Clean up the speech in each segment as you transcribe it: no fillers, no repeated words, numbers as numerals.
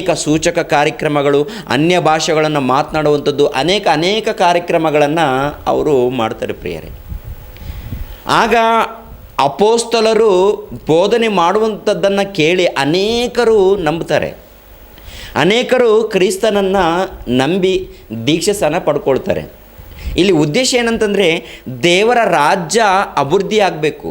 ಅನೇಕ ಸೂಚಕ ಕಾರ್ಯಕ್ರಮಗಳು, ಅನ್ಯ ಭಾಷೆಗಳನ್ನು ಮಾತನಾಡುವಂಥದ್ದು, ಅನೇಕ ಕಾರ್ಯಕ್ರಮಗಳನ್ನು ಅವರು ಮಾಡ್ತಾರೆ ಪ್ರಿಯರೇ. ಆಗ ಅಪೋಸ್ತಲರು ಬೋಧನೆ ಮಾಡುವಂಥದ್ದನ್ನು ಕೇಳಿ ಅನೇಕರು ನಂಬ್ತಾರೆ. ಅನೇಕರು ಕ್ರಿಸ್ತನನ್ನು ನಂಬಿ ದೀಕ್ಷಾಸ್ನಾನ ಪಡ್ಕೊಳ್ತಾರೆ. ಇಲ್ಲಿ ಉದ್ದೇಶ ಏನಂತಂದರೆ, ದೇವರ ರಾಜ್ಯ ಅಭಿವೃದ್ಧಿ ಆಗಬೇಕು,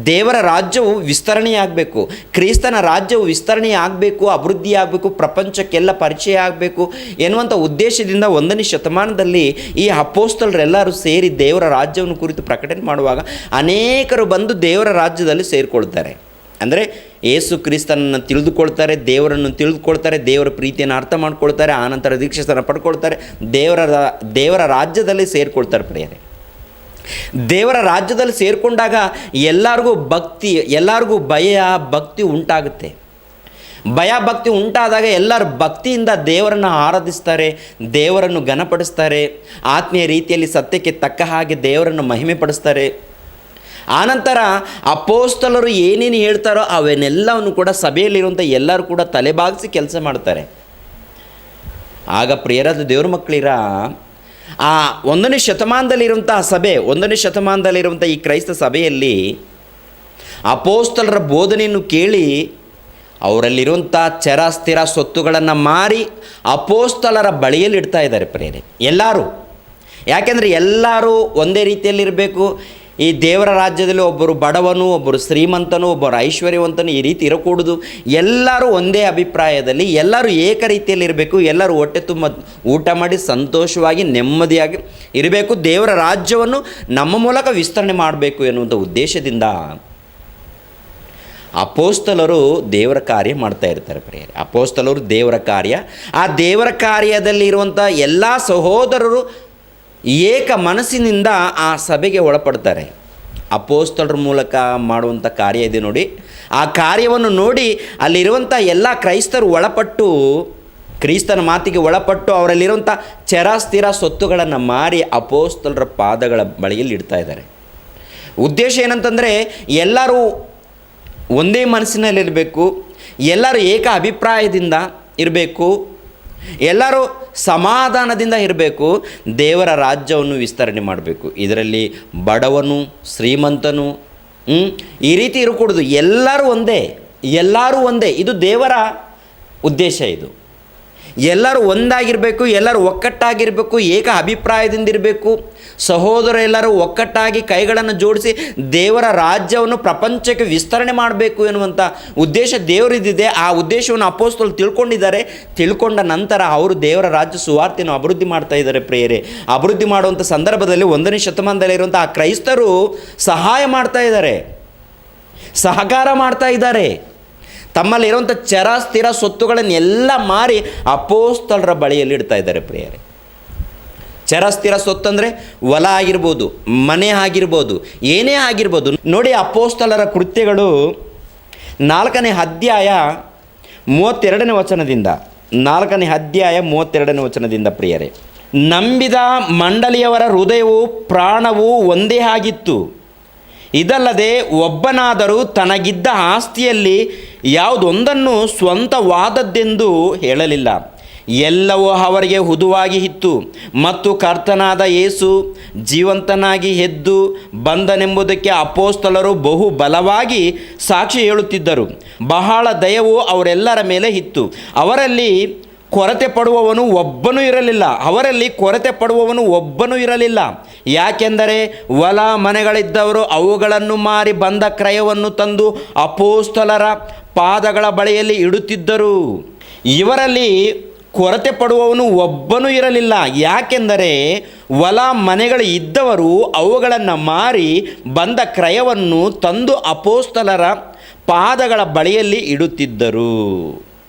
ದೇವರ ರಾಜ್ಯವು ವಿಸ್ತರಣೆ ಆಗಬೇಕು, ಕ್ರಿಸ್ತನ ರಾಜ್ಯವು ವಿಸ್ತರಣೆ ಆಗಬೇಕು, ಅಭಿವೃದ್ಧಿ ಆಗಬೇಕು, ಪ್ರಪಂಚಕ್ಕೆಲ್ಲ ಪರಿಚಯ ಆಗಬೇಕು ಎನ್ನುವಂಥ ಉದ್ದೇಶದಿಂದ 1ನೇ ಶತಮಾನದಲ್ಲಿ ಈ ಅಪೋಸ್ತಲರೆಲ್ಲರೂ ಸೇರಿ ದೇವರ ರಾಜ್ಯವನ್ನು ಕುರಿತು ಪ್ರಕಟಣೆ ಮಾಡುವಾಗ ಅನೇಕರು ಬಂದು ದೇವರ ರಾಜ್ಯದಲ್ಲಿ ಸೇರಿಕೊಳ್ತಾರೆ. ಅಂದರೆ ಯೇಸು ಕ್ರಿಸ್ತನನ್ನು ತಿಳಿದುಕೊಳ್ತಾರೆ, ದೇವರನ್ನು ತಿಳಿದುಕೊಳ್ತಾರೆ, ದೇವರ ಪ್ರೀತಿಯನ್ನು ಅರ್ಥ ಮಾಡ್ಕೊಳ್ತಾರೆ, ಆನಂತರ ದೀಕ್ಷಾಸ್ನಾನ ಪಡ್ಕೊಳ್ತಾರೆ, ದೇವರ ರಾಜ್ಯದಲ್ಲಿ ಸೇರಿಕೊಳ್ತಾರೆ ಪ್ರಿಯರೇ. ದೇವರ ರಾಜ್ಯದಲ್ಲಿ ಸೇರಿಕೊಂಡಾಗ ಎಲ್ಲರಿಗೂ ಭಯ ಭಕ್ತಿ ಉಂಟಾಗುತ್ತೆ. ಭಯ ಭಕ್ತಿ ಉಂಟಾದಾಗ ಎಲ್ಲರೂ ಭಕ್ತಿಯಿಂದ ದೇವರನ್ನು ಆರಾಧಿಸ್ತಾರೆ, ದೇವರನ್ನು ಘನಪಡಿಸ್ತಾರೆ, ಆತ್ಮೀಯ ರೀತಿಯಲ್ಲಿ ಸತ್ಯಕ್ಕೆ ತಕ್ಕ ಹಾಗೆ ದೇವರನ್ನು ಮಹಿಮೆ ಪಡಿಸ್ತಾರೆ. ಆನಂತರ ಅಪೋಸ್ತಲರು ಏನೇನು ಹೇಳ್ತಾರೋ ಅವನ್ನೆಲ್ಲವನ್ನು ಕೂಡ ಸಭೆಯಲ್ಲಿರುವಂಥ ಎಲ್ಲರೂ ಕೂಡ ತಲೆಬಾಗಿಸಿ ಕೆಲಸ ಮಾಡ್ತಾರೆ. ಆಗ ಪ್ರಿಯರಾದ ದೇವ್ರ ಮಕ್ಕಳಿರ ಆ 1ನೇ ಶತಮಾನದಲ್ಲಿರುವಂಥ ಸಭೆ, 1ನೇ ಶತಮಾನದಲ್ಲಿರುವಂಥ ಈ ಕ್ರೈಸ್ತ ಸಭೆಯಲ್ಲಿ ಅಪೋಸ್ತಲರ ಬೋಧನೆಯನ್ನು ಕೇಳಿ ಅವರಲ್ಲಿರುವಂಥ ಚರ ಸ್ಥಿರ ಸ್ವತ್ತುಗಳನ್ನು ಮಾರಿ ಅಪೋಸ್ತಲರ ಬಳಿಯಲ್ಲಿ ಇಡ್ತಾ ಇದ್ದಾರೆ ಪ್ರಿಯರೇ. ಎಲ್ಲರೂ, ಯಾಕೆಂದರೆ ಎಲ್ಲರೂ ಒಂದೇ ರೀತಿಯಲ್ಲಿರಬೇಕು. ಈ ದೇವರ ರಾಜ್ಯದಲ್ಲಿ ಒಬ್ಬರು ಬಡವನು, ಒಬ್ಬರು ಶ್ರೀಮಂತನು, ಒಬ್ಬರು ಐಶ್ವರ್ಯವಂತನು ಈ ರೀತಿ ಇರಕೂಡದು. ಎಲ್ಲರೂ ಒಂದೇ ಅಭಿಪ್ರಾಯದಲ್ಲಿ, ಎಲ್ಲರೂ ಏಕ ರೀತಿಯಲ್ಲಿರಬೇಕು. ಎಲ್ಲರೂ ಹೊಟ್ಟೆ ತುಂಬ ಊಟ ಮಾಡಿ ಸಂತೋಷವಾಗಿ ನೆಮ್ಮದಿಯಾಗಿ ಇರಬೇಕು. ದೇವರ ರಾಜ್ಯವನ್ನು ನಮ್ಮ ಮೂಲಕ ವಿಸ್ತರಣೆ ಮಾಡಬೇಕು ಎನ್ನುವಂಥ ಉದ್ದೇಶದಿಂದ ಅಪೋಸ್ತಲರು ದೇವರ ಕಾರ್ಯ ಮಾಡ್ತಾ ಇರ್ತಾರೆ ಪ್ರಿಯರೇ. ಅಪೋಸ್ತಲರು ದೇವರ ಕಾರ್ಯ, ಆ ದೇವರ ಕಾರ್ಯದಲ್ಲಿ ಇರುವಂಥ ಎಲ್ಲ ಸಹೋದರರು ಏಕ ಮನಸ್ಸಿನಿಂದ ಆ ಸಭೆಗೆ ಒಳಪಡ್ತಾರೆ. ಅಪೋಸ್ತಲರ ಮೂಲಕ ಮಾಡುವಂಥ ಕಾರ್ಯ ಇದೆ ನೋಡಿ. ಆ ಕಾರ್ಯವನ್ನು ನೋಡಿ ಅಲ್ಲಿರುವಂಥ ಎಲ್ಲ ಕ್ರೈಸ್ತರು ಒಳಪಟ್ಟು, ಕ್ರಿಸ್ತನ ಮಾತಿಗೆ ಒಳಪಟ್ಟು ಅವರಲ್ಲಿರುವಂಥ ಚರಾಸ್ಥಿರ ಸ್ವತ್ತುಗಳನ್ನು ಮಾರಿ ಅಪೋಸ್ತಲರ ಪಾದಗಳ ಬಳಿಯಲ್ಲಿ ಇಡ್ತಾ ಇದ್ದಾರೆ. ಉದ್ದೇಶ ಏನಂತಂದರೆ, ಎಲ್ಲರೂ ಒಂದೇ ಮನಸ್ಸಿನಲ್ಲಿರಬೇಕು, ಎಲ್ಲರೂ ಏಕ ಅಭಿಪ್ರಾಯದಿಂದ ಇರಬೇಕು, ಎಲ್ಲರೂ ಸಮಾಧಾನದಿಂದ ಇರಬೇಕು, ದೇವರ ರಾಜ್ಯವನ್ನು ವಿಸ್ತರಣೆ ಮಾಡಬೇಕು. ಇದರಲ್ಲಿ ಬಡವನು ಶ್ರೀಮಂತನು ಈ ರೀತಿ ಇರಕೂಡದು. ಎಲ್ಲರೂ ಒಂದೇ. ಇದು ದೇವರ ಉದ್ದೇಶ. ಇದು ಎಲ್ಲರೂ ಒಂದಾಗಿರಬೇಕು, ಎಲ್ಲರೂ ಒಕ್ಕಟ್ಟಾಗಿರಬೇಕು, ಏಕ ಅಭಿಪ್ರಾಯದಿಂದ ಇರಬೇಕು. ಸಹೋದರ ಎಲ್ಲರೂ ಒಕ್ಕಟ್ಟಾಗಿ ಕೈಗಳನ್ನು ಜೋಡಿಸಿ ದೇವರ ರಾಜ್ಯವನ್ನು ಪ್ರಪಂಚಕ್ಕೆ ವಿಸ್ತರಣೆ ಮಾಡಬೇಕು ಎನ್ನುವಂಥ ಉದ್ದೇಶ ದೇವರಿದ್ದಿದೆ. ಆ ಉದ್ದೇಶವನ್ನು ಅಪೋಸ್ತಲರು ತಿಳ್ಕೊಂಡಿದ್ದಾರೆ. ತಿಳ್ಕೊಂಡ ನಂತರ ಅವರು ದೇವರ ರಾಜ್ಯ ಸುವಾರ್ತೆಯನ್ನು ಅಭಿವೃದ್ಧಿ ಮಾಡ್ತಾ ಇದ್ದಾರೆ ಪ್ರಿಯರೇ. ಅಭಿವೃದ್ಧಿ ಮಾಡುವಂಥ ಸಂದರ್ಭದಲ್ಲಿ 1ನೇ ಶತಮಾನದಲ್ಲಿರುವಂಥ ಆ ಕ್ರೈಸ್ತರು ಸಹಾಯ ಮಾಡ್ತಾ ಇದ್ದಾರೆ, ಸಹಕಾರ ಮಾಡ್ತಾ ಇದ್ದಾರೆ. ತಮ್ಮಲ್ಲಿರುವಂಥ ಚರ ಸ್ಥಿರ ಸ್ವತ್ತುಗಳನ್ನೆಲ್ಲ ಮಾರಿ ಅಪೋಸ್ತಲರ ಬಳಿಯಲ್ಲಿ ಇಡ್ತಾ ಇದ್ದಾರೆ ಪ್ರಿಯರೇ. ಚರ ಸ್ಥಿರ ಸ್ವತ್ತಂದರೆ ಹೊಲ ಆಗಿರ್ಬೋದು, ಮನೆ ಆಗಿರ್ಬೋದು, ಏನೇ ಆಗಿರ್ಬೋದು. ನೋಡಿ, ಅಪೋಸ್ತಲರ ಕೃತ್ಯಗಳು 4ನೇ ಅಧ್ಯಾಯ 32ನೇ ವಚನದಿಂದ, 4ನೇ ಅಧ್ಯಾಯ 32ನೇ ವಚನದಿಂದ ಪ್ರಿಯರೇ, ನಂಬಿದ ಮಂಡಳಿಯವರ ಹೃದಯವೂ ಪ್ರಾಣವೂ ಒಂದೇ ಆಗಿತ್ತು. ಇದಲ್ಲದೆ ಒಬ್ಬನಾದರೂ ತನಗಿದ್ದ ಆಸ್ತಿಯಲ್ಲಿ ಯಾವುದೊಂದನ್ನು ಸ್ವಂತವಾದದ್ದೆಂದು ಹೇಳಲಿಲ್ಲ. ಎಲ್ಲವೂ ಅವರಿಗೆ ಹುದುವಾಗಿ ಇತ್ತು. ಮತ್ತು ಕರ್ತನಾದ ಯೇಸು ಜೀವಂತನಾಗಿ ಎದ್ದು ಬಂದನೆಂಬುದಕ್ಕೆ ಅಪೋಸ್ತಲರು ಬಹು ಬಲವಾಗಿ ಸಾಕ್ಷಿ ಹೇಳುತ್ತಿದ್ದರು. ಬಹಳ ದಯವು ಅವರೆಲ್ಲರ ಮೇಲೆ ಇತ್ತು. ಅವರಲ್ಲಿ ಕೊರತೆ ಪಡುವವನು ಒಬ್ಬನೂ ಇರಲಿಲ್ಲ. ಯಾಕೆಂದರೆ ಹೊಲ ಮನೆಗಳಿದ್ದವರು ಅವುಗಳನ್ನು ಮಾರಿ ಬಂದ ಕ್ರಯವನ್ನು ತಂದು ಅಪೋಸ್ತಲರ ಪಾದಗಳ ಬಳಿಯಲ್ಲಿ ಇಡುತ್ತಿದ್ದರು. ಇವರಲ್ಲಿ ಕೊರತೆ ಪಡುವವನು ಒಬ್ಬನೂ ಇರಲಿಲ್ಲ. ಯಾಕೆಂದರೆ ಹೊಲ ಮನೆಗಳು ಇದ್ದವರು ಅವುಗಳನ್ನು ಮಾರಿ ಬಂದ ಕ್ರಯವನ್ನು ತಂದು ಅಪೋಸ್ತಲರ ಪಾದಗಳ ಬಳಿಯಲ್ಲಿ ಇಡುತ್ತಿದ್ದರು.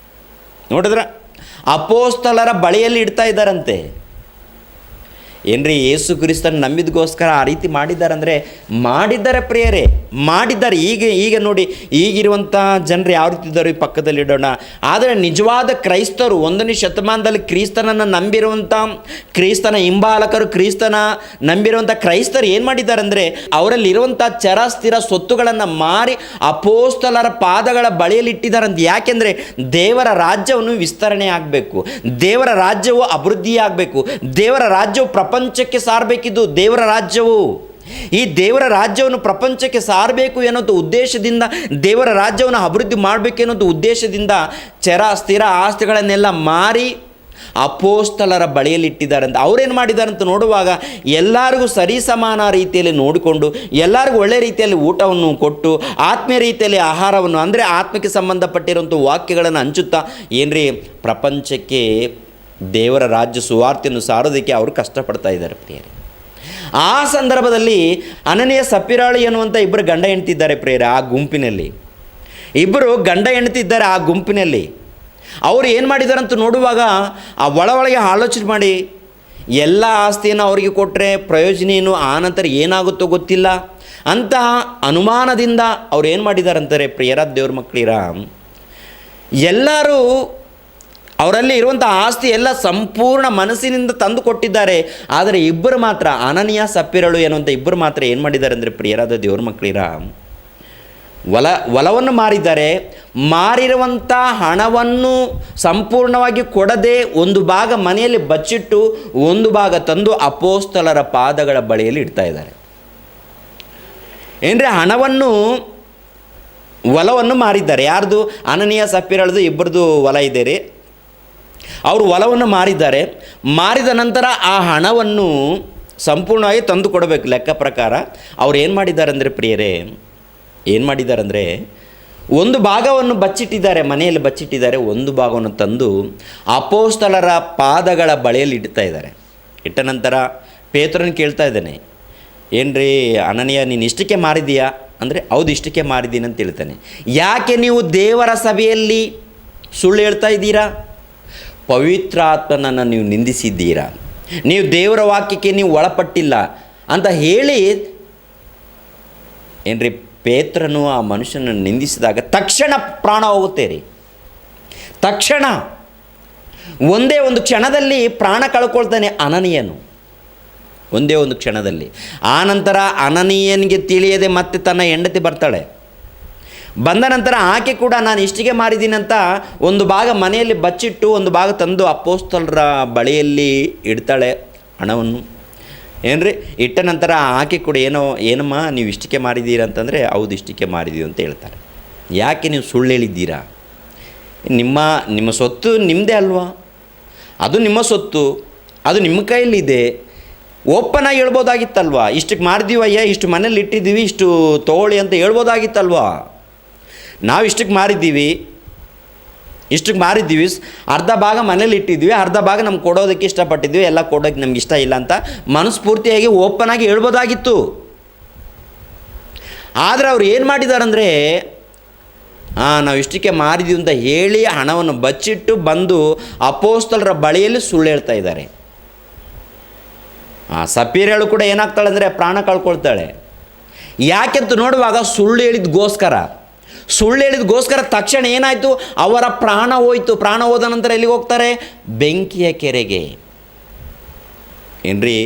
ನೋಡಿದ್ರ, ಅಪೋಸ್ತಲರ ಬಳಿಯಲ್ಲಿ ಇಡ್ತಾ ಇದ್ದಾರಂತೆ. ಏನ್ರಿ ಯೇಸು ಕ್ರಿಸ್ತನ ನಂಬಿದಗೋಸ್ಕರ ಆ ರೀತಿ ಮಾಡಿದ್ದಾರೆ ಮಾಡಿದ್ದಾರೆ ಪ್ರಿಯರೇ, ಮಾಡಿದ್ದಾರೆ. ಈಗ ನೋಡಿ, ಈಗಿರುವಂಥ ಜನರು ಯಾವ ರೀತಿ ಇದ್ದಾರೆ ಪಕ್ಕದಲ್ಲಿ ಇಡೋಣ. ಆದರೆ ನಿಜವಾದ ಕ್ರೈಸ್ತರು 1ನೇ ಶತಮಾನದಲ್ಲಿ ಕ್ರಿಸ್ತನನ್ನು ನಂಬಿರುವಂಥ ಕ್ರಿಸ್ತನ ಹಿಂಬಾಲಕರು, ಕ್ರಿಸ್ತನ ನಂಬಿರುವಂಥ ಕ್ರೈಸ್ತರು ಏನು ಮಾಡಿದ್ದಾರೆ ಅವರಲ್ಲಿರುವಂಥ ಚರ ಸ್ಥಿರ ಸ್ವತ್ತುಗಳನ್ನು ಮಾರಿ ಅಪೋಸ್ತಲರ ಪಾದಗಳ ಬಳಿಯಲ್ಲಿ ಇಟ್ಟಿದ್ದಾರಂತೆ. ಯಾಕೆಂದರೆ ದೇವರ ರಾಜ್ಯವನ್ನು ವಿಸ್ತರಣೆ ಆಗಬೇಕು, ದೇವರ ರಾಜ್ಯವು ಅಭಿವೃದ್ಧಿ ಆಗಬೇಕು, ದೇವರ ರಾಜ್ಯವು ಪ್ರಪಂಚಕ್ಕೆ ಸಾರಬೇಕಿದ್ದು. ದೇವರ ರಾಜ್ಯವು, ಈ ದೇವರ ರಾಜ್ಯವನ್ನು ಪ್ರಪಂಚಕ್ಕೆ ಸಾರಬೇಕು ಎನ್ನುವಂಥ ಉದ್ದೇಶದಿಂದ, ದೇವರ ರಾಜ್ಯವನ್ನು ಅಭಿವೃದ್ಧಿ ಮಾಡಬೇಕು ಎನ್ನುವಂಥ ಉದ್ದೇಶದಿಂದ ಚರ ಸ್ಥಿರ ಆಸ್ತಿಗಳನ್ನೆಲ್ಲ ಮಾರಿ ಅಪೋಸ್ತಲರ ಬಳಿಯಲ್ಲಿ ಇಟ್ಟಿದ್ದಾರೆ ಅಂತ. ಅವ್ರೇನು ಮಾಡಿದ್ದಾರೆ ಅಂತ ನೋಡುವಾಗ ಎಲ್ಲರಿಗೂ ಸರಿಸಮಾನ ರೀತಿಯಲ್ಲಿ ನೋಡಿಕೊಂಡು, ಎಲ್ಲರಿಗೂ ಒಳ್ಳೆಯ ರೀತಿಯಲ್ಲಿ ಊಟವನ್ನು ಕೊಟ್ಟು, ಆತ್ಮೀಯ ರೀತಿಯಲ್ಲಿ ಆಹಾರವನ್ನು, ಅಂದರೆ ಆತ್ಮಕ್ಕೆ ಸಂಬಂಧಪಟ್ಟಿರುವಂಥ ವಾಕ್ಯಗಳನ್ನು ಹಂಚುತ್ತಾ ಏನ್ರಿ ಪ್ರಪಂಚಕ್ಕೆ ದೇವರ ರಾಜ್ಯ ಸುವಾರ್ತೆಯನ್ನು ಸಾರೋದಕ್ಕೆ ಅವರು ಕಷ್ಟಪಡ್ತಾ ಇದ್ದಾರೆ ಪ್ರಿಯರೇ. ಆ ಸಂದರ್ಭದಲ್ಲಿ ಅನನೀಯ ಸಪ್ಪಿರಾಳು ಎನ್ನುವಂಥ ಇಬ್ಬರು ಗಂಡ ಹೆಂಡ್ತಿದ್ದಾರೆ ಪ್ರಿಯರೇ. ಆ ಗುಂಪಿನಲ್ಲಿ ಇಬ್ಬರು ಗಂಡ ಹೆಂಡ್ತಿದ್ದಾರೆ. ಆ ಗುಂಪಿನಲ್ಲಿ ಅವರು ಏನು ಮಾಡಿದ್ದಾರೆ ಅಂತ ನೋಡುವಾಗ ಆ ಒಳಗೆ ಆಲೋಚನೆ ಮಾಡಿ, ಎಲ್ಲ ಆಸ್ತಿಯನ್ನು ಅವರಿಗೆ ಕೊಟ್ಟರೆ ಪ್ರಯೋಜನ ಏನು, ಆನಂತರ ಏನಾಗುತ್ತೋ ಗೊತ್ತಿಲ್ಲ ಅಂತ ಅನುಮಾನದಿಂದ ಅವ್ರು ಏನು ಮಾಡಿದ್ದಾರೆ ಅಂತಾರೆ ಪ್ರಿಯರಾದ ದೇವ್ರ ಮಕ್ಕಳಿರ, ಎಲ್ಲರೂ ಅವರಲ್ಲಿ ಇರುವಂಥ ಆಸ್ತಿ ಎಲ್ಲ ಸಂಪೂರ್ಣ ಮನಸ್ಸಿನಿಂದ ತಂದು ಕೊಟ್ಟಿದ್ದಾರೆ. ಆದರೆ ಇಬ್ಬರು ಮಾತ್ರ, ಅನನೀಯ ಸಪ್ಪಿರಳು ಎನ್ನುವಂಥ ಇಬ್ಬರು ಮಾತ್ರ ಏನು ಮಾಡಿದ್ದಾರೆ ಅಂದರೆ ಪ್ರಿಯರಾದ ದೇವ್ರ ಮಕ್ಕಳಿರ, ಹೊಲವನ್ನು ಮಾರಿದ್ದಾರೆ. ಮಾರಿರುವಂಥ ಹಣವನ್ನು ಸಂಪೂರ್ಣವಾಗಿ ಕೊಡದೆ ಒಂದು ಭಾಗ ಮನೆಯಲ್ಲಿ ಬಚ್ಚಿಟ್ಟು ಒಂದು ಭಾಗ ತಂದು ಅಪೋಸ್ತಲರ ಪಾದಗಳ ಬಳಿಯಲ್ಲಿ ಇಡ್ತಾ ಇದ್ದಾರೆ. ಏನ್ರಿ, ಹೊಲವನ್ನು ಮಾರಿದ್ದಾರೆ. ಯಾರ್ದು? ಅನನೀಯ ಸಪ್ಪಿರಳದು ಇಬ್ಬರದು ಹೊಲ ಇದೆ ರೀ. ಅವರು ಹೊಲವನ್ನು ಮಾರಿದ್ದಾರೆ. ಮಾರಿದ ನಂತರ ಆ ಹಣವನ್ನು ಸಂಪೂರ್ಣವಾಗಿ ತಂದು ಕೊಡಬೇಕು ಲೆಕ್ಕ ಪ್ರಕಾರ. ಅವ್ರು ಏನು ಮಾಡಿದ್ದಾರೆ ಅಂದರೆ ಪ್ರಿಯರೇ, ಏನು ಮಾಡಿದ್ದಾರೆ ಅಂದರೆ ಒಂದು ಭಾಗವನ್ನು ಬಚ್ಚಿಟ್ಟಿದ್ದಾರೆ, ಮನೆಯಲ್ಲಿ ಬಚ್ಚಿಟ್ಟಿದ್ದಾರೆ. ಒಂದು ಭಾಗವನ್ನು ತಂದು ಅಪೋಸ್ತಲರ ಪಾದಗಳ ಬಳಿಯಲ್ಲಿ ಇಡ್ತಾ ಇದ್ದಾರೆ. ಇಟ್ಟ ನಂತರ ಪೇತ್ರನ ಕೇಳ್ತಾ ಇದ್ದಾನೆ, ಏನ್ರಿ ಅನನೀಯ, ನೀನು ಇಷ್ಟಕ್ಕೆ ಮಾರಿದೀಯಾ ಅಂದರೆ ಹೌದು ಇಷ್ಟಕ್ಕೆ ಮಾರಿದ್ದೀನಿ ಅಂತ ಹೇಳ್ತಾನೆ. ಯಾಕೆ ನೀವು ದೇವರ ಸಭೆಯಲ್ಲಿ ಸುಳ್ಳು ಹೇಳ್ತಾ ಇದ್ದೀರಾ? ಪವಿತ್ರಾತ್ಮನನ್ನು ನೀವು ನಿಂದಿಸಿದ್ದೀರಾ, ನೀವು ದೇವರ ವಾಕ್ಯಕ್ಕೆ ನೀವು ಒಳಪಟ್ಟಿಲ್ಲ ಅಂತ ಹೇಳಿ ಏನ್ರಿ ಪೇತ್ರನು ಆ ಮನುಷ್ಯನನ್ನು ನಿಂದಿಸಿದಾಗ ತಕ್ಷಣ ಪ್ರಾಣ ಹೋಗುತ್ತೆ ರೀ. ತಕ್ಷಣ ಒಂದೇ ಒಂದು ಕ್ಷಣದಲ್ಲಿ ಪ್ರಾಣ ಕಳ್ಕೊಳ್ತಾನೆ ಅನನೀಯನು, ಒಂದೇ ಒಂದು ಕ್ಷಣದಲ್ಲಿ. ಆ ನಂತರ ಅನನೀಯನಿಗೆ ತಿಳಿಯದೆ ಮತ್ತೆ ತನ್ನ ಹೆಂಡತಿ ಬರ್ತಾಳೆ. ಬಂದ ನಂತರ ಆಕೆ ಕೂಡ ನಾನು ಇಷ್ಟಿಗೆ ಮಾರಿದ್ದೀನಿ ಅಂತ ಒಂದು ಭಾಗ ಮನೆಯಲ್ಲಿ ಬಚ್ಚಿಟ್ಟು ಒಂದು ಭಾಗ ತಂದು ಅಪೋಸ್ತಲರ ಬಳಿಯಲ್ಲಿ ಇಡ್ತಾಳೆ ಹಣವನ್ನು. ಏನ್ರಿ, ಇಟ್ಟ ನಂತರ ಆಕೆ ಕೂಡ ಏನಮ್ಮ ನೀವು ಇಷ್ಟಕ್ಕೆ ಮಾರಿದ್ದೀರಾ ಅಂತಂದರೆ ಹೌದು ಇಷ್ಟಕ್ಕೆ ಮಾರಿದ್ದೀವಿ ಅಂತ ಹೇಳ್ತಾರೆ. ಯಾಕೆ ನೀವು ಸುಳ್ಳು ಹೇಳಿದ್ದೀರಾ? ನಿಮ್ಮ ಸೊತ್ತು ನಿಮ್ಮದೇ ಅಲ್ವಾ? ಅದು ನಿಮ್ಮ ಸೊತ್ತು, ಅದು ನಿಮ್ಮ ಕೈಯಲ್ಲಿದೆ. ಓಪನ್ ಆಗಿ ಹೇಳ್ಬೋದಾಗಿತ್ತಲ್ವಾ, ಇಷ್ಟಕ್ಕೆ ಮಾರಿದ್ದೀವಯ್ಯ, ಇಷ್ಟು ಮನೇಲಿ ಇಟ್ಟಿದ್ದೀವಿ, ಇಷ್ಟು ತೊಗೊಳ್ಳಿ ಅಂತ ಹೇಳ್ಬೋದಾಗಿತ್ತಲ್ವಾ. ನಾವು ಇಷ್ಟಕ್ಕೆ ಮಾರಿದ್ದೀವಿ, ಅರ್ಧ ಭಾಗ ಮನೇಲಿ ಇಟ್ಟಿದ್ವಿ, ಅರ್ಧ ಭಾಗ ನಮ್ಗೆ ಕೊಡೋದಕ್ಕೆ ಇಷ್ಟಪಟ್ಟಿದ್ವಿ, ಎಲ್ಲ ಕೊಡೋಕ್ಕೆ ನಮ್ಗೆ ಇಷ್ಟ ಇಲ್ಲ ಅಂತ ಮನಸ್ಫೂರ್ತಿಯಾಗಿ ಓಪನ್ ಆಗಿ ಹೇಳ್ಬೋದಾಗಿತ್ತು. ಆದರೆ ಅವ್ರು ಏನು ಮಾಡಿದಾರಂದರೆ ನಾವು ಇಷ್ಟಕ್ಕೆ ಮಾರಿದ್ದೀವಿ ಅಂತ ಹೇಳಿ ಹಣವನ್ನು ಬಚ್ಚಿಟ್ಟು ಬಂದು ಅಪೋಸ್ತಲರ ಬಳಿಯಲ್ಲಿ ಸುಳ್ಳು ಹೇಳ್ತಾ ಇದ್ದಾರೆ. ಸಪ್ಪಿರಳು ಕೂಡ ಏನಾಗ್ತಾಳೆ ಅಂದರೆ ಪ್ರಾಣ ಕಳ್ಕೊಳ್ತಾಳೆ. ಯಾಕೆಂತ ನೋಡುವಾಗ ಸುಳ್ಳು ಹೇಳಿದ್ಗೋಸ್ಕರ ತಕ್ಷಣ ಏನಾಯಿತು, ಅವರ ಪ್ರಾಣ ಹೋಯಿತು. ಪ್ರಾಣ ಹೋದ ನಂತರ ಎಲ್ಲಿಗೆ ಹೋಗ್ತಾರೆ? ಬೆಂಕಿಯ ಕೆರೆಗೆ. ಏನ್ರಿ,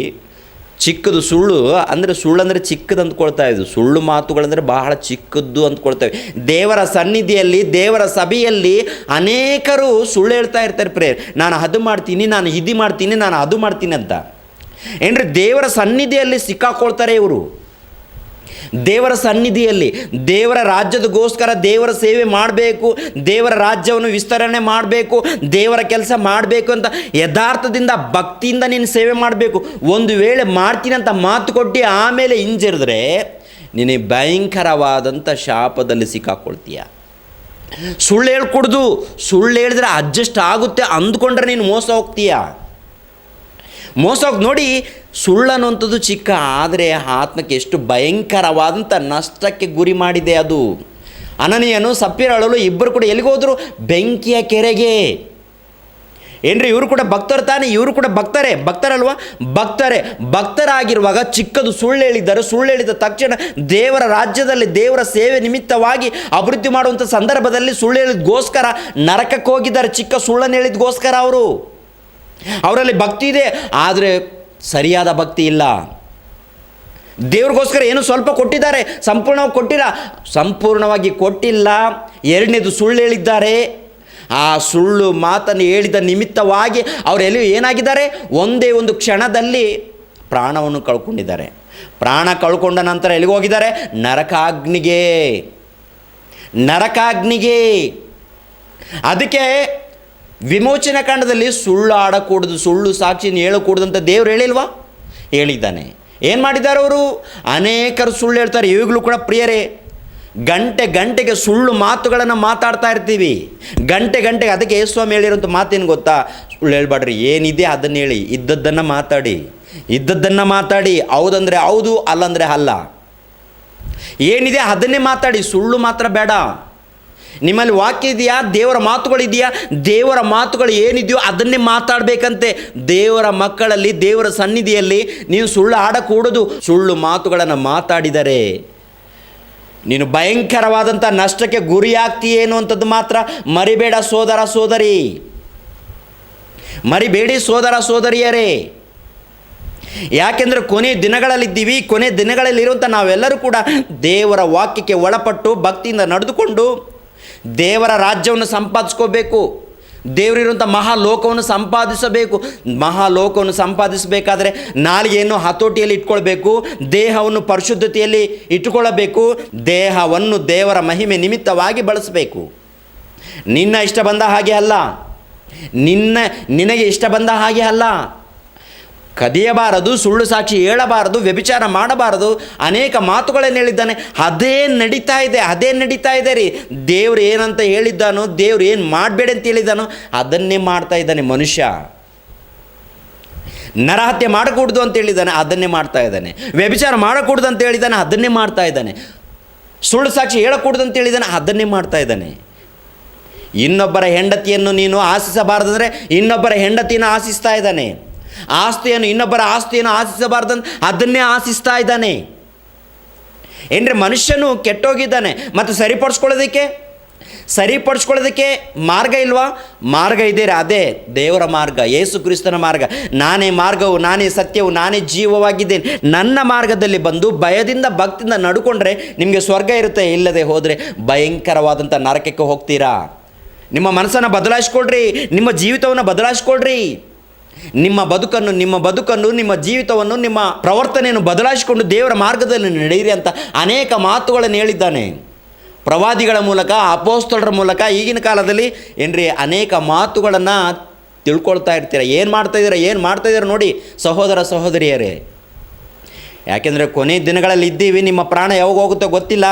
ಚಿಕ್ಕದು ಸುಳ್ಳು ಅಂದರೆ ಚಿಕ್ಕದು ಅಂದ್ಕೊಳ್ತಾ ಇದ್ದು, ಸುಳ್ಳು ಮಾತುಗಳಂದರೆ ಬಹಳ ಚಿಕ್ಕದ್ದು ಅಂದ್ಕೊಳ್ತೇವೆ. ದೇವರ ಸನ್ನಿಧಿಯಲ್ಲಿ, ದೇವರ ಸಭೆಯಲ್ಲಿ ಅನೇಕರು ಸುಳ್ಳು ಹೇಳ್ತಾ ಇರ್ತಾರೆ ಪ್ರೇಯರ್, ನಾನು ಅದು ಮಾಡ್ತೀನಿ, ನಾನು ಇದು ಮಾಡ್ತೀನಿ, ನಾನು ಅದು ಮಾಡ್ತೀನಿ ಅಂತ. ಏನ್ರಿ, ದೇವರ ಸನ್ನಿಧಿಯಲ್ಲಿ ಸಿಕ್ಕಾಕೊಳ್ತಾರೆ ಇವರು. ದೇವರ ಸನ್ನಿಧಿಯಲ್ಲಿ ದೇವರ ರಾಜ್ಯದಗೋಸ್ಕರ ದೇವರ ಸೇವೆ ಮಾಡಬೇಕು, ದೇವರ ರಾಜ್ಯವನ್ನು ವಿಸ್ತರಣೆ ಮಾಡಬೇಕು, ದೇವರ ಕೆಲಸ ಮಾಡಬೇಕು ಅಂತ ಯಥಾರ್ಥದಿಂದ ಭಕ್ತಿಯಿಂದ ನೀನು ಸೇವೆ ಮಾಡಬೇಕು. ಒಂದು ವೇಳೆ ಮಾಡ್ತೀನಿ ಅಂತ ಮಾತು ಕೊಟ್ಟು ಆಮೇಲೆ ಹಿಂಜರಿದ್ರೆ ನೀನು ಭಯಂಕರವಾದಂಥ ಶಾಪದಲ್ಲಿ ಸಿಕ್ಕಾಕೊಳ್ತೀಯ. ಸುಳ್ಳು ಹೇಳಿದ್ರೆ ಅಡ್ಜಸ್ಟ್ ಆಗುತ್ತೆ ಅಂದ್ಕೊಂಡ್ರೆ ನೀನು ಮೋಸ ಹೋಗ್ತೀಯ. ನೋಡಿ, ಸುಳ್ಳು ಅನ್ನುವಂಥದ್ದು ಚಿಕ್ಕ, ಆದರೆ ಆತ್ಮಕ್ಕೆ ಎಷ್ಟು ಭಯಂಕರವಾದಂಥ ನಷ್ಟಕ್ಕೆ ಗುರಿ ಮಾಡಿದೆ ಅದು. ಅನನೀಯನು ಸಪ್ಪಿರಳಲು ಇಬ್ಬರು ಕೂಡ ಎಲ್ಲಿಗೆ ಹೋದರು? ಬೆಂಕಿಯ ಕೆರೆಗೆ. ಏನ್ರಿ ಇವರು ಕೂಡ ಭಕ್ತರು ತಾನೇ, ಇವರು ಕೂಡ ಭಕ್ತರಲ್ವಾ? ಭಕ್ತರಾಗಿರುವಾಗ ಚಿಕ್ಕದು ಸುಳ್ಳು ಹೇಳಿದ್ದಾರೆ. ಸುಳ್ಳು ಹೇಳಿದ ತಕ್ಷಣ ದೇವರ ರಾಜ್ಯದಲ್ಲಿ ದೇವರ ಸೇವೆ ನಿಮಿತ್ತವಾಗಿ ಅಭಿವೃದ್ಧಿ ಮಾಡುವಂಥ ಸಂದರ್ಭದಲ್ಲಿ ಸುಳ್ಳು ಹೇಳಿದ್ಗೋಸ್ಕರ ನರಕಕ್ಕೆ ಹೋಗಿದ್ದಾರೆ. ಚಿಕ್ಕ ಸುಳ್ಳನ್ನು ಹೇಳಿದ್ಗೋಸ್ಕರ ಅವರಲ್ಲಿ ಭಕ್ತಿ ಇದೆ, ಆದರೆ ಸರಿಯಾದ ಭಕ್ತಿ ಇಲ್ಲ. ದೇವ್ರಿಗೋಸ್ಕರ ಏನು ಸ್ವಲ್ಪ ಕೊಟ್ಟಿದ್ದಾರೆ, ಸಂಪೂರ್ಣವಾಗಿ ಕೊಟ್ಟಿಲ್ಲ. ಎರಡನೇದು ಸುಳ್ಳು ಹೇಳಿದ್ದಾರೆ. ಆ ಸುಳ್ಳು ಮಾತನ್ನು ಹೇಳಿದ ನಿಮಿತ್ತವಾಗಿ ಅವರೆಲ್ಲಿ ಏನಾಗಿದ್ದಾರೆ, ಒಂದೇ ಒಂದು ಕ್ಷಣದಲ್ಲಿ ಪ್ರಾಣವನ್ನು ಕಳ್ಕೊಂಡಿದ್ದಾರೆ. ಪ್ರಾಣ ಕಳ್ಕೊಂಡ ನಂತರ ಎಲ್ಲಿಗೆ ಹೋಗಿದ್ದಾರೆ? ನರಕಾಗ್ನಿಗೆ. ಅದಕ್ಕೆ ವಿಮೋಚನಾ ಕಾಂಡದಲ್ಲಿ ಸುಳ್ಳು ಆಡಕೂಡದು, ಸುಳ್ಳು ಸಾಕ್ಷಿನ ಹೇಳಕೂಡದು ಅಂತ ದೇವ್ರು ಹೇಳಿಲ್ವಾ? ಹೇಳಿದ್ದಾನೆ. ಏನು ಮಾಡಿದ್ದಾರೆ ಅವರು? ಅನೇಕರು ಸುಳ್ಳು ಹೇಳ್ತಾರೆ. ಇವಾಗಲೂ ಕೂಡ ಪ್ರಿಯರೇ, ಗಂಟೆಗೆ ಸುಳ್ಳು ಮಾತುಗಳನ್ನು ಮಾತಾಡ್ತಾ ಇರ್ತೀವಿ. ಗಂಟೆಗೆ. ಅದಕ್ಕೆ ಯೇಸುಸ್ವಾಮಿ ಹೇಳಿರೋಂಥ ಮಾತೇನು ಗೊತ್ತಾ? ಸುಳ್ಳು ಹೇಳ್ಬೇಡ್ರಿ, ಏನಿದೆ ಅದನ್ನು ಹೇಳಿ, ಇದ್ದದ್ದನ್ನು ಮಾತಾಡಿ. ಹೌದಂದರೆ ಹೌದು, ಅಲ್ಲಂದರೆ ಅಲ್ಲ. ಏನಿದೆ ಅದನ್ನೇ ಮಾತಾಡಿ, ಸುಳ್ಳು ಮಾತ್ರ ಬೇಡ. ನಿಮ್ಮಲ್ಲಿ ವಾಕ್ಯ ಇದೆಯಾ? ದೇವರ ಮಾತುಗಳಿದೆಯಾ? ದೇವರ ಮಾತುಗಳು ಏನಿದೆಯೋ ಅದನ್ನೇ ಮಾತಾಡಬೇಕಂತೆ. ದೇವರ ಮಕ್ಕಳಲ್ಲಿ, ದೇವರ ಸನ್ನಿಧಿಯಲ್ಲಿ ನೀನು ಸುಳ್ಳು ಆಡಕೂಡದು. ಸುಳ್ಳು ಮಾತುಗಳನ್ನು ಮಾತಾಡಿದರೆ ನೀನು ಭಯಂಕರವಾದಂಥ ನಷ್ಟಕ್ಕೆ ಗುರಿಯಾಗ್ತೀಯೇನು ಅಂತದ್ದು ಮಾತ್ರ ಮರಿಬೇಡ ಸೋದರಿಯರೇ. ಯಾಕೆಂದರೆ ಕೊನೆ ದಿನಗಳಲ್ಲಿದ್ದೀವಿ. ಕೊನೆ ದಿನಗಳಲ್ಲಿರುವಂಥ ನಾವೆಲ್ಲರೂ ಕೂಡ ದೇವರ ವಾಕ್ಯಕ್ಕೆ ಒಳಪಟ್ಟು ಭಕ್ತಿಯಿಂದ ನಡೆದುಕೊಂಡು ದೇವರ ರಾಜ್ಯವನ್ನು ಸಂಪಾದಿಸ್ಕೋಬೇಕು. ದೇವರಿರುವಂಥ ಮಹಾಲೋಕವನ್ನು ಸಂಪಾದಿಸಬೇಕಾದರೆ ನಾಲಿಗೆಯನ್ನು ಹತೋಟಿಯಲ್ಲಿ ಇಟ್ಕೊಳ್ಬೇಕು. ದೇಹವನ್ನು ಪರಿಶುದ್ಧತೆಯಲ್ಲಿ ಇಟ್ಟುಕೊಳ್ಳಬೇಕು. ದೇಹವನ್ನು ದೇವರ ಮಹಿಮೆ ನಿಮಿತ್ತವಾಗಿ ಬಳಸಬೇಕು. ನಿನ್ನ ಇಷ್ಟ ಬಂದ ಹಾಗೆ ಅಲ್ಲ, ನಿನಗೆ ಇಷ್ಟ ಬಂದ ಹಾಗೆ ಅಲ್ಲ. ಕದಿಯಬಾರದು, ಸುಳ್ಳು ಸಾಕ್ಷಿ ಹೇಳಬಾರದು, ವ್ಯಭಿಚಾರ ಮಾಡಬಾರದು, ಅನೇಕ ಮಾತುಗಳನ್ನು ಹೇಳಿದ್ದಾನೆ. ಅದೇ ನಡೀತಾ ಇದೆ ರೀ. ದೇವ್ರು ಏನಂತ ಹೇಳಿದ್ದಾನೋ, ದೇವ್ರು ಏನು ಮಾಡಬೇಡಿ ಅಂತ ಹೇಳಿದ್ದಾನೋ ಅದನ್ನೇ ಮಾಡ್ತಾ ಇದ್ದಾನೆ ಮನುಷ್ಯ. ನರಹತ್ಯೆ ಮಾಡಕೂಡ್ದು ಅಂತ ಹೇಳಿದ್ದಾನೆ, ಅದನ್ನೇ ಮಾಡ್ತಾ ಇದ್ದಾನೆ. ವ್ಯಭಿಚಾರ ಮಾಡಕೂಡ್ದು ಅಂತ ಹೇಳಿದ್ದಾನೆ, ಅದನ್ನೇ ಮಾಡ್ತಾ ಇದ್ದಾನೆ. ಸುಳ್ಳು ಸಾಕ್ಷಿ ಹೇಳಕೂಡ್ದು ಅಂತ ಹೇಳಿದ್ದಾನೆ, ಅದನ್ನೇ ಮಾಡ್ತಾ ಇದ್ದಾನೆ. ಇನ್ನೊಬ್ಬರ ಹೆಂಡತಿಯನ್ನು ನೀನು ಆಶಿಸಬಾರ್ದಂದರೆ ಇನ್ನೊಬ್ಬರ ಹೆಂಡತಿಯನ್ನು ಆಶಿಸ್ತಾ ಇದ್ದಾನೆ. ಇನ್ನೊಬ್ಬರ ಆಸ್ತಿಯನ್ನು ಆಶಿಸಬಾರ್ದಂತ ಅದನ್ನೇ ಆಶಿಸ್ತಾ ಇದ್ದಾನೆ. ಏನ್ರಿ, ಮನುಷ್ಯನು ಕೆಟ್ಟೋಗಿದ್ದಾನೆ. ಮತ್ತು ಸರಿಪಡಿಸ್ಕೊಳ್ಳೋದಕ್ಕೆ ಮಾರ್ಗ ಇಲ್ವಾ? ಮಾರ್ಗ ಇದೆ. ಅದೇ ದೇವರ ಮಾರ್ಗ, ಯೇಸು ಕ್ರಿಸ್ತನ ಮಾರ್ಗ. ನಾನೇ ಮಾರ್ಗವು, ನಾನೇ ಸತ್ಯವು, ನಾನೇ ಜೀವವಾಗಿದ್ದೇನೆ. ನನ್ನ ಮಾರ್ಗದಲ್ಲಿ ಬಂದು ಭಯದಿಂದ ಭಕ್ತಿಯಿಂದ ನಡ್ಕೊಂಡ್ರೆ ನಿಮಗೆ ಸ್ವರ್ಗ ಇರುತ್ತೆ. ಇಲ್ಲದೆ ಹೋದರೆ ಭಯಂಕರವಾದಂಥ ನರಕಕ್ಕೆ ಹೋಗ್ತೀರಾ. ನಿಮ್ಮ ಮನಸ್ಸನ್ನು ಬದಲಾಯಿಸ್ಕೊಳ್ರಿ, ನಿಮ್ಮ ಜೀವಿತವನ್ನು ಬದಲಾಯಿಸ್ಕೊಳ್ರಿ. ನಿಮ್ಮ ಬದುಕನ್ನು, ನಿಮ್ಮ ಜೀವಿತವನ್ನು, ನಿಮ್ಮ ಪ್ರವರ್ತನೆಯನ್ನು ಬದಲಾಯಿಸಿಕೊಂಡು ದೇವರ ಮಾರ್ಗದಲ್ಲಿ ನಡೆಯಿರಿ ಅಂತ ಅನೇಕ ಮಾತುಗಳನ್ನು ಹೇಳಿದ್ದಾನೆ. ಪ್ರವಾದಿಗಳ ಮೂಲಕ, ಅಪೊಸ್ತಲರ ಮೂಲಕ ಈಗಿನ ಕಾಲದಲ್ಲಿ ಅನೇಕ ಮಾತುಗಳನ್ನು ತಿಳ್ಕೊಳ್ತಾ ಇರ್ತೀರ. ಏನು ಮಾಡ್ತಾಯಿದ್ದೀರ ನೋಡಿ ಸಹೋದರಿಯರೇ. ಯಾಕೆಂದರೆ ಕೊನೆ ದಿನಗಳಲ್ಲಿ ಇದ್ದೀವಿ. ನಿಮ್ಮ ಪ್ರಾಣ ಯಾವಾಗ ಹೋಗುತ್ತೋ ಗೊತ್ತಿಲ್ಲ.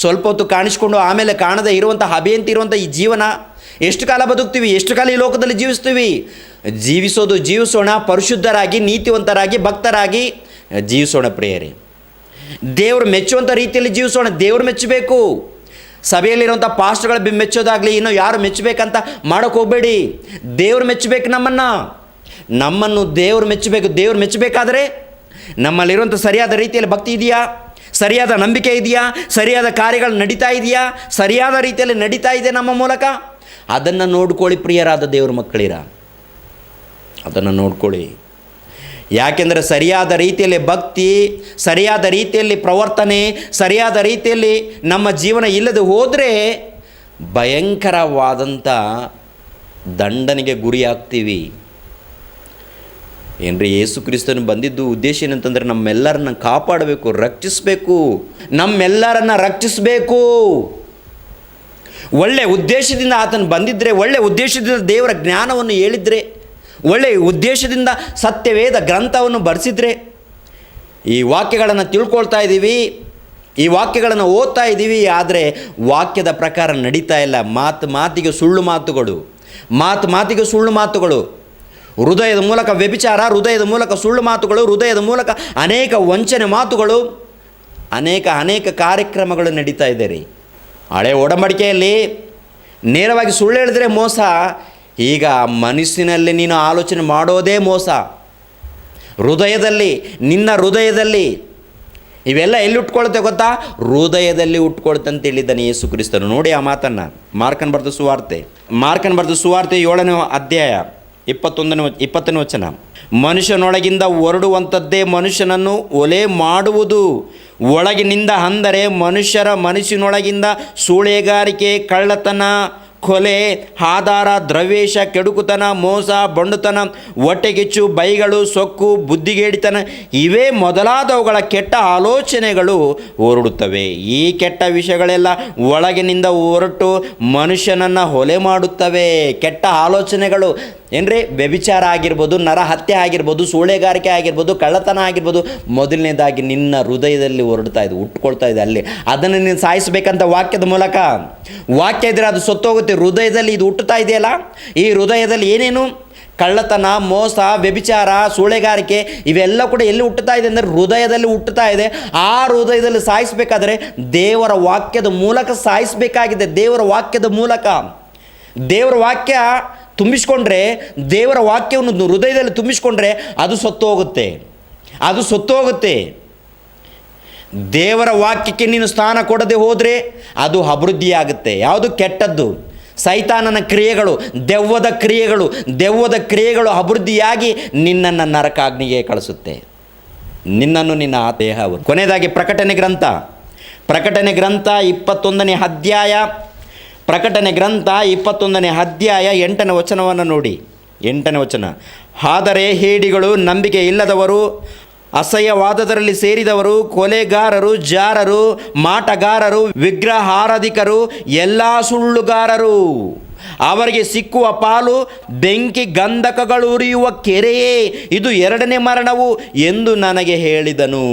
ಸ್ವಲ್ಪ ಹೊತ್ತು ಕಾಣಿಸ್ಕೊಂಡು ಆಮೇಲೆ ಕಾಣದೇ ಇರುವಂಥ ಹಬೆಯಂತ ಇರುವಂಥ ಈ ಜೀವನ, ಎಷ್ಟು ಕಾಲ ಬದುಕ್ತೀವಿ, ಎಷ್ಟು ಕಾಲ ಈ ಲೋಕದಲ್ಲಿ ಜೀವಿಸ್ತೀವಿ? ಜೀವಿಸೋಣ ಪರಿಶುದ್ಧರಾಗಿ, ನೀತಿವಂತರಾಗಿ, ಭಕ್ತರಾಗಿ ಜೀವಿಸೋಣ ಪ್ರಿಯರೇ. ದೇವರು ಮೆಚ್ಚುವಂಥ ರೀತಿಯಲ್ಲಿ ಜೀವಿಸೋಣ. ದೇವರು ಮೆಚ್ಚಬೇಕು. ಸಭೆಯಲ್ಲಿರುವಂಥ ಪಾಸ್ಟರ್ಗಳು ಮೆಚ್ಚೋದಾಗಲಿ, ಇನ್ನೂ ಯಾರು ಮೆಚ್ಚಬೇಕಂತ ಮಾಡೋಕ್ಕೆ ಹೋಗಬೇಡಿ. ದೇವರು ಮೆಚ್ಚಬೇಕು. ನಮ್ಮನ್ನು ದೇವರು ಮೆಚ್ಚಬೇಕು. ದೇವರು ಮೆಚ್ಚಬೇಕಾದರೆ ನಮ್ಮಲ್ಲಿರುವಂಥ ಸರಿಯಾದ ರೀತಿಯಲ್ಲಿ ಭಕ್ತಿ ಇದೆಯಾ, ಸರಿಯಾದ ನಂಬಿಕೆ ಇದೆಯಾ, ಸರಿಯಾದ ಕಾರ್ಯಗಳು ನಡೀತಾ ಇದೆಯಾ, ಸರಿಯಾದ ರೀತಿಯಲ್ಲಿ ನಡೀತಾ ಇದೆ ನಮ್ಮ ಮೂಲಕ, ಅದನ್ನು ನೋಡ್ಕೊಳ್ಳಿ ಪ್ರಿಯರಾದ ದೇವ್ರ ಮಕ್ಕಳಿರ. ಅದನ್ನು ನೋಡ್ಕೊಳ್ಳಿ. ಯಾಕೆಂದರೆ ಸರಿಯಾದ ರೀತಿಯಲ್ಲಿ ಭಕ್ತಿ, ಸರಿಯಾದ ರೀತಿಯಲ್ಲಿ ಪ್ರವರ್ತನೆ, ಸರಿಯಾದ ರೀತಿಯಲ್ಲಿ ನಮ್ಮ ಜೀವನ ಇಲ್ಲದೆ ಹೋದರೆ ಭಯಂಕರವಾದಂಥ ದಂಡನೆಗೆ ಗುರಿಯಾಗ್ತೀವಿ. ಯೇಸು ಕ್ರಿಸ್ತನು ಬಂದಿದ್ದು ಉದ್ದೇಶ ಏನಂತಂದರೆ ನಮ್ಮೆಲ್ಲರನ್ನ ಕಾಪಾಡಬೇಕು, ರಕ್ಷಿಸಬೇಕು. ಒಳ್ಳೆಯ ಉದ್ದೇಶದಿಂದ ಆತನು ಬಂದಿದ್ದರೆ, ಒಳ್ಳೆಯ ಉದ್ದೇಶದಿಂದ ದೇವರ ಜ್ಞಾನವನ್ನು ಹೇಳಿದರೆ, ಒಳ್ಳೆಯ ಉದ್ದೇಶದಿಂದ ಸತ್ಯವೇದ ಗ್ರಂಥವನ್ನು ಬರೆಸಿದರೆ, ಈ ವಾಕ್ಯಗಳನ್ನು ತಿಳ್ಕೊಳ್ತಾ ಇದ್ದೀವಿ, ಈ ವಾಕ್ಯಗಳನ್ನು ಓದ್ತಾ ಇದ್ದೀವಿ. ಆದರೆ ವಾಕ್ಯದ ಪ್ರಕಾರ ನಡೀತಾ ಇಲ್ಲ. ಮಾತಿಗೆ ಸುಳ್ಳು ಮಾತುಗಳು, ಹೃದಯದ ಮೂಲಕ ವ್ಯಭಿಚಾರ, ಹೃದಯದ ಮೂಲಕ ಸುಳ್ಳು ಮಾತುಗಳು, ಹೃದಯದ ಮೂಲಕ ಅನೇಕ ವಂಚನೆ ಮಾತುಗಳು, ಅನೇಕ ಕಾರ್ಯಕ್ರಮಗಳು ನಡೀತಾ ಇದೆ ರೀ. ಹಳೆ ಒಡಂಬಡಿಕೆಯಲ್ಲಿ ನೇರವಾಗಿ ಸುಳ್ಳು ಹೇಳಿದ್ರೆ ಮೋಸ, ಈಗ ಮನಸ್ಸಿನಲ್ಲಿ ನೀನು ಆಲೋಚನೆ ಮಾಡೋದೇ ಮೋಸ. ನಿನ್ನ ಹೃದಯದಲ್ಲಿ ಇವೆಲ್ಲ ಎಲ್ಲಿ ಉಟ್ಕೊಳುತ್ತೆ ಗೊತ್ತಾ? ಹೃದಯದಲ್ಲಿ ಉಟ್ಕೊಳುತ್ತೆ ಅಂತ ಹೇಳಿದ್ದಾನೆ ಯೇಸು ಕ್ರಿಸ್ತನು. ನೋಡಿ ಆ ಮಾತನ್ನು, ಮಾರ್ಕನ ಬರೆದ ಸುವಾರ್ತೆ 7ನೇ ಅಧ್ಯಾಯ 20ನೇ ವಚನ. ಮನುಷ್ಯನೊಳಗಿಂದ ಹೊರಡುವಂಥದ್ದೇ ಮನುಷ್ಯನನ್ನು ಒಲೆ ಮಾಡುವುದು. ಒಳಗಿನಿಂದ ಅಂದರೆ ಮನುಷ್ಯರ ಮನಸ್ಸಿನೊಳಗಿಂದ ಸೂಳೆಗಾರಿಕೆ, ಕಳ್ಳತನ, ಕೊಲೆ, ಆಧಾರ, ದ್ರವ್ಯೇಶ, ಕೆಡುಕುತನ, ಮೋಸ, ಬಂಡುತನ, ಹೊಟ್ಟೆಗಿಚ್ಚು, ಬೈಗಳು, ಸೊಕ್ಕು, ಬುದ್ಧಿಗೇಡಿತನ ಇವೇ ಮೊದಲಾದವುಗಳ ಕೆಟ್ಟ ಆಲೋಚನೆಗಳು ಹೊರಡುತ್ತವೆ. ಈ ಕೆಟ್ಟ ವಿಷಯಗಳೆಲ್ಲ ಒಳಗಿನಿಂದ ಹೊರಟು ಮನುಷ್ಯನನ್ನು ಹೊಲೆ ಮಾಡುತ್ತವೆ. ಕೆಟ್ಟ ಆಲೋಚನೆಗಳು ಏನ್ರಿ? ವ್ಯಭಿಚಾರ ಆಗಿರ್ಬೋದು, ನರಹತ್ಯೆ ಆಗಿರ್ಬೋದು, ಸೂಳೆಗಾರಿಕೆ ಆಗಿರ್ಬೋದು, ಕಳ್ಳತನ ಆಗಿರ್ಬೋದು, ಮೊದಲನೇದಾಗಿ ನಿನ್ನ ಹೃದಯದಲ್ಲಿ ಹುಟ್ಕೊಳ್ತಾ ಇದೆ ಅಲ್ಲಿ. ಅದನ್ನು ನೀನು ಸಾಯಿಸಬೇಕಂತ ವಾಕ್ಯದ ಮೂಲಕ. ವಾಕ್ಯ ಇದ್ದರೆ ಅದು ಸತ್ತೋಗುತ್ತೆ. ಹೃದಯದಲ್ಲಿ ಇದು ಹುಟ್ಟುತ್ತಾ ಇದೆಯಲ್ಲ, ಈ ಹೃದಯದಲ್ಲಿ ಏನೇನು ಕಳ್ಳತನ, ಮೋಸ, ವ್ಯಭಿಚಾರ, ಸೂಳೆಗಾರಿಕೆ ಇವೆಲ್ಲ ಕೂಡ ಎಲ್ಲಿ ಹುಟ್ಟುತ್ತಾ ಇದೆ ಅಂದರೆ ಹೃದಯದಲ್ಲಿ ಹುಟ್ಟುತ್ತಾ ಇದೆ. ಆ ಹೃದಯದಲ್ಲಿ ಸಾಯಿಸಬೇಕಾದ್ರೆ ದೇವರ ವಾಕ್ಯದ ಮೂಲಕ ಸಾಯಿಸಬೇಕಾಗಿದೆ. ದೇವರ ವಾಕ್ಯದ ಮೂಲಕ ದೇವರ ವಾಕ್ಯ ತುಂಬಿಸ್ಕೊಂಡ್ರೆ, ದೇವರ ವಾಕ್ಯವನ್ನು ಹೃದಯದಲ್ಲಿ ತುಂಬಿಸ್ಕೊಂಡ್ರೆ ಅದು ಸತ್ತೋಗುತ್ತೆ. ದೇವರ ವಾಕ್ಯಕ್ಕೆ ನೀನು ಸ್ಥಾನ ಕೊಡದೆ ಹೋದರೆ ಅದು ಅಭಿವೃದ್ಧಿಯಾಗುತ್ತೆ. ಯಾವುದು? ಕೆಟ್ಟದ್ದು, ಸೈತಾನನ ಕ್ರಿಯೆಗಳು, ದೆವ್ವದ ಕ್ರಿಯೆಗಳು ಅಭಿವೃದ್ಧಿಯಾಗಿ ನಿನ್ನನ್ನು ನರಕಾಗ್ನಿಗೆ ಕಳಿಸುತ್ತೆ, ನಿನ್ನನ್ನು, ನಿನ್ನ ದೇಹವನ್ನು. ಕೊನೆಯದಾಗಿ ಪ್ರಕಟಣೆ ಗ್ರಂಥ 21ನೇ ಅಧ್ಯಾಯ 8ನೇ ವಚನವನ್ನು ನೋಡಿ. 8ನೇ ವಚನ. ಆದರೆ ಹೇಡಿಗಳು, ನಂಬಿಕೆ ಇಲ್ಲದವರು, ಅಸಹ್ಯವಾದದರಲ್ಲಿ ಸೇರಿದವರು, ಕೊಲೆಗಾರರು, ಜಾರರು, ಮಾಟಗಾರರು, ವಿಗ್ರಹಾರಾಧಿಕರು, ಎಲ್ಲ ಸುಳ್ಳುಗಾರರು ಅವರಿಗೆ ಸಿಕ್ಕುವ ಪಾಲು ಬೆಂಕಿ ಗಂಧಕಗಳು ಉರಿಯುವ ಕೆರೆಯೇ. ಇದು 2ನೇ ಮರಣವು ಎಂದು ನನಗೆ ಹೇಳಿದನು.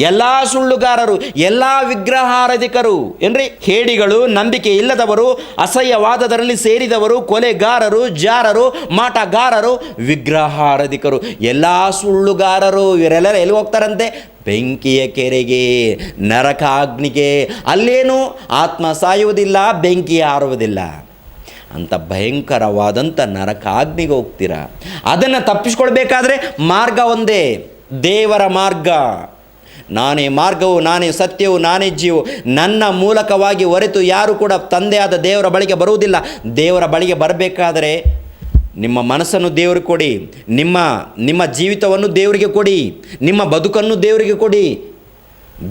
ಎಲ್ಲ ಸುಳ್ಳುಗಾರರು, ಎಲ್ಲ ವಿಗ್ರಹಾರಾಧಿಕರು ಏನ್ರಿ? ಹೇಡಿಗಳು, ನಂಬಿಕೆ ಇಲ್ಲದವರು, ಅಸಹ್ಯವಾದದರಲ್ಲಿ ಸೇರಿದವರು, ಕೊಲೆಗಾರರು, ಜಾರರು, ಮಾಟಗಾರರು, ವಿಗ್ರಹಾರಾಧಿಕರು, ಎಲ್ಲ ಸುಳ್ಳುಗಾರರು ಇವರೆಲ್ಲರೂ ಎಲ್ಲಿ ಹೋಗ್ತಾರಂತೆ? ಬೆಂಕಿಯ ಕೆರೆಗೆ, ನರಕಾಗ್ನಿಗೆ. ಅಲ್ಲೇನು ಆತ್ಮ ಸಾಯುವುದಿಲ್ಲ, ಬೆಂಕಿ ಹಾರುವುದಿಲ್ಲ ಅಂತ ಭಯಂಕರವಾದಂಥ ನರಕಾಗ್ನಿಗೆ ಹೋಗ್ತೀರಾ. ಅದನ್ನು ತಪ್ಪಿಸ್ಕೊಳ್ಬೇಕಾದ್ರೆ ಮಾರ್ಗ ಒಂದೇ, ದೇವರ ಮಾರ್ಗ. ನಾನೇ ಮಾರ್ಗವು, ನಾನೇ ಸತ್ಯವು, ನಾನೇ ಜೀವವು. ನನ್ನ ಮೂಲಕವಾಗಿ ಹೊರತು ಯಾರು ಕೂಡ ತಂದೆಯಾದ ದೇವರ ಬಳಿಗೆ ಬರುವುದಿಲ್ಲ. ದೇವರ ಬಳಿಗೆ ಬರಬೇಕಾದರೆ ನಿಮ್ಮ ಮನಸ್ಸನ್ನು ದೇವರಿಗೆ ಕೊಡಿ, ನಿಮ್ಮ ಜೀವಿತವನ್ನು ದೇವರಿಗೆ ಕೊಡಿ, ನಿಮ್ಮ ಬದುಕನ್ನು ದೇವರಿಗೆ ಕೊಡಿ.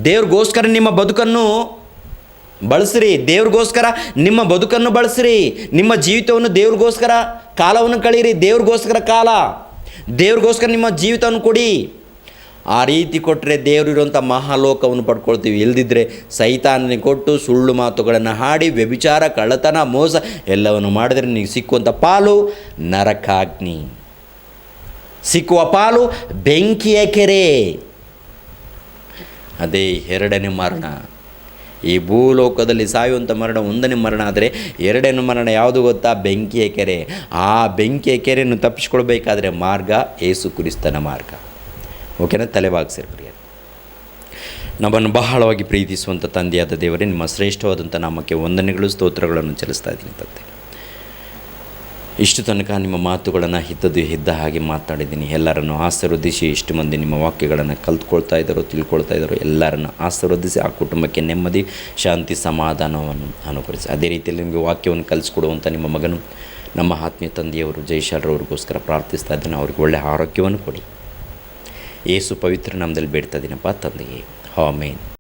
ದೇವ್ರಿಗೋಸ್ಕರ ನಿಮ್ಮ ಬದುಕನ್ನು ಬಳಸಿರಿ, ದೇವ್ರಿಗೋಸ್ಕರ ನಿಮ್ಮ ಬದುಕನ್ನು ಬಳಸಿರಿ. ನಿಮ್ಮ ಜೀವಿತವನ್ನು ದೇವ್ರಿಗೋಸ್ಕರ ಕಾಲವನ್ನು ಕಳೀರಿ. ದೇವ್ರಿಗೋಸ್ಕರ ನಿಮ್ಮ ಜೀವಿತವನ್ನು ಕೊಡಿ. ಆ ರೀತಿ ಕೊಟ್ಟರೆ ದೇವರಿರುವಂಥ ಮಹಾಲೋಕವನ್ನು ಪಡ್ಕೊಳ್ತೀವಿ. ಇಲ್ಲದಿದ್ದರೆ ಸೈತಾನನಿಗೆ ಕೊಟ್ಟು ಸುಳ್ಳು ಮಾತುಗಳನ್ನು ಹಾಡಿ ವ್ಯಭಿಚಾರ, ಕಳ್ಳತನ, ಮೋಸ ಎಲ್ಲವನ್ನು ಮಾಡಿದರೆ ನಿನಗೆ ಸಿಕ್ಕುವಂಥ ಪಾಲು ನರಕಾಗ್ನಿ, ಸಿಕ್ಕುವ ಪಾಲು ಬೆಂಕಿಯ ಕೆರೆ. ಅದೇ 2ನೇ ಮರಣ. ಈ ಭೂಲೋಕದಲ್ಲಿ ಸಾಯುವಂಥ ಮರಣ 1ನೇ ಮರಣ ಆದರೆ 2ನೇ ಮರಣ ಯಾವುದು ಗೊತ್ತಾ? ಬೆಂಕಿಯ ಕೆರೆ. ಆ ಬೆಂಕಿಯ ಕೆರೆಯನ್ನು ತಪ್ಪಿಸ್ಕೊಳ್ಬೇಕಾದ್ರೆ ಮಾರ್ಗ ಯೇಸು ಕ್ರಿಸ್ತನ ಮಾರ್ಗ. ಓಕೆನಾ? ತಲೆಬಾಗಿಸಿರಿ ಪ್ರಿಯ. ನಮ್ಮನ್ನು ಬಹಳವಾಗಿ ಪ್ರೀತಿಸುವಂಥ ತಂದೆಯಾದ ದೇವರೇ, ನಿಮ್ಮ ಶ್ರೇಷ್ಠವಾದಂಥ ನಾಮಕ್ಕೆ ವಂದನೆಗಳು, ಸ್ತೋತ್ರಗಳನ್ನು ಚೆಲ್ಲಿಸ್ತಾ ಇದ್ದೀನಿ ತಂದೆ. ಇಷ್ಟು ತನಕ ನಿಮ್ಮ ಮಾತುಗಳನ್ನು ಇದ್ದ ಹಾಗೆ ಮಾತನಾಡಿದ್ದೀನಿ. ಎಲ್ಲರನ್ನು ಆಶೀರ್ವದಿಸಿ, ಇಷ್ಟು ಮಂದಿ ನಿಮ್ಮ ವಾಕ್ಯಗಳನ್ನು ಕಲ್ತ್ಕೊಳ್ತಾ ಇದ್ದಾರೋ, ತಿಳ್ಕೊಳ್ತಾ ಇದ್ದಾರೋ ಎಲ್ಲರನ್ನು ಆಶೀರ್ವದಿಸಿ ಆ ಕುಟುಂಬಕ್ಕೆ ನೆಮ್ಮದಿ, ಶಾಂತಿ, ಸಮಾಧಾನವನ್ನು ಅನುಗ್ರಹಿಸಿ. ಅದೇ ರೀತಿಯಲ್ಲಿ ನಿಮಗೆ ವಾಕ್ಯವನ್ನು ಕಲಿಸ್ಕೊಡುವಂಥ ನಿಮ್ಮ ಮಗನು, ನಮ್ಮ ಆತ್ಮೀಯ ತಂದೆಯವರು ಜಯಶಾಲರವ್ರಿಗೋಸ್ಕರ ಪ್ರಾರ್ಥಿಸ್ತಾ ಇದ್ದಾನೆ. ಅವ್ರಿಗೆ ಒಳ್ಳೆಯ ಆರೋಗ್ಯವನ್ನು ಕೊಡಿ. ಯೇಸು ಪವಿತ್ರ ನಾಮದಲ್ಲಿ ಬೇಡ್ತಾ ಇದ್ದೀನಪ್ಪ ತಂದೆಯೇ, ಆಮೆನ್.